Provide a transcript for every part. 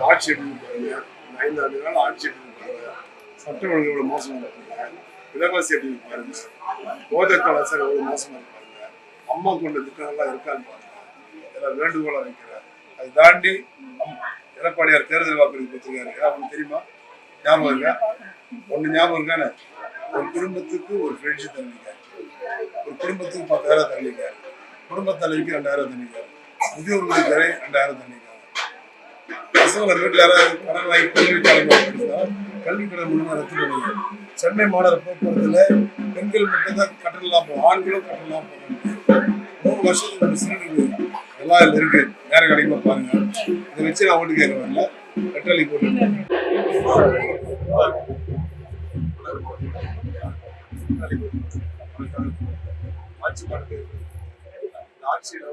ஆட்சி பாருங்க, 5 ஆண்டு காலம் ஆட்சி பாருங்க, சட்ட ஒழுங்கு எவ்வளவு மோசமா இருப்பாங்க, விலைவாசி எப்படி பாருங்க, போதை கலாச்சாரம் எவ்வளவு மோசமா இருப்பாங்க, அம்மா கொண்ட திட்டங்கள்லாம் இருக்கான்னு பாருங்க. இதெல்லாம் வேண்டுகோளா வைக்கிறேன். அதை தாண்டி எடப்பாடியார் தேர்தல் வாக்குறுதி கொடுத்துருக்காரு. அவங்களுக்கு தெரியுமா? ஞாபகம் இருக்கா? ஒண்ணு ஞாபகம் இருக்கானே, ஒரு குடும்பத்துக்கு ஒரு ஃப்ரிட்ஜ் தள்ளிக்காரு, ஒரு குடும்பத்துக்கு 10,000 தள்ளிக்காரு, குடும்ப தலைவிக்கு 2,000 தள்ளிக்காரு, முதியோர்களுக்கு 2,000 தள்ளிக்காரு. பசங்களை வீட்டில் யாராவது கடன் வாங்கி கல்வி படித்தா கல்வி கடன் மூலமா ரத்து பண்ணுங்க. சென்னை மாநகர போக்குவரத்துல பெண்கள் மட்டும்தான் கட்டணம் போகும், ஆண்களும் கட்டணம் போகணும். 3 வருஷத்துக்கு சிலிண்டர் எல்லாம் இதுல இருக்கு, நேரம் கிடைக்குமா பாருங்க. இதை வச்சு நான் ஓட்டு கேட்க வரல, பெட்ரோலி போட்டு ஆட்சி பண்ணுறது ஆட்சியில்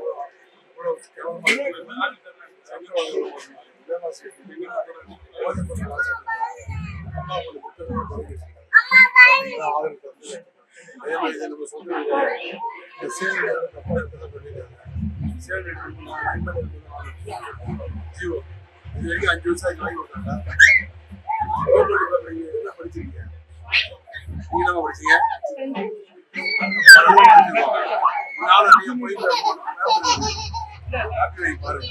ஜியோ இது வரைக்கும் 5 விவசாயிக்கு வாங்கி கொடுத்தாங்க. என்ன படிச்சிருக்கீங்க? நீங்க என்ன படிச்சீங்க? பாருங்க,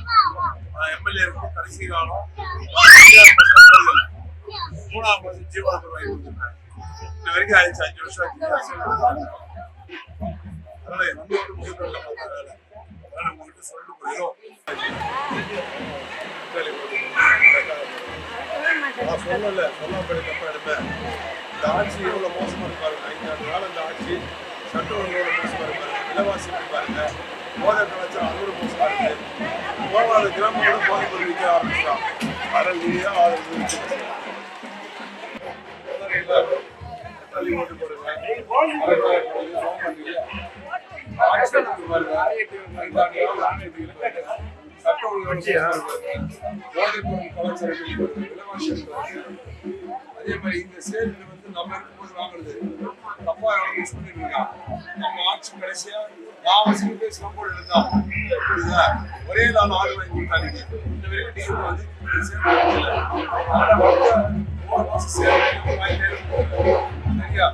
எம்எல்ஏ இருக்கு கடைசி காலம் 3ஆம் மாதம் ஜீவன வாங்கி கொடுத்துருக்காங்க. இந்த வரைக்கும் ஆயிடுச்சு 5 வருஷம். அதனால நம்மளோட முதல்ல பார்த்தா வேலை. அதனால உங்ககிட்ட சொல்லிட்டு போயிடும். நான் சொல்லல, சொல்லாம தப்பா எடுப்பேன். இந்த ஆட்சி எவ்வளவு மோசமா இருப்பாரு. 5 ஆண்டு காலம் இந்த ஆட்சி சட்ட ஒழுங்கு எவ்வளவு மோசமா இருப்பாரு, விலைவாசி பாருங்க, போதை கலாச்சாரம் அதோட மோசமா இருக்கு. போகாத கிராமங்களோட போதை பொருள் விற்க ஆரம்பிச்சிட்டான். அரளியா ஓட்டு போடுங்க. சட்ட ஒழுங்கு அதே மாதிரி இந்த சேல் நம்ம இருக்கும்போது வாங்குறது தப்பா யூஸ் பண்ணிட்டு இருக்கான். நம்ம ஆட்சி கடைசியா நான் பேசி நம்போடு இருந்தா புரியுதா, ஒரே நாள் ஆள் வாங்கி கொடுத்தாங்க. இந்த வரைக்கும் நீங்க வந்து சரியா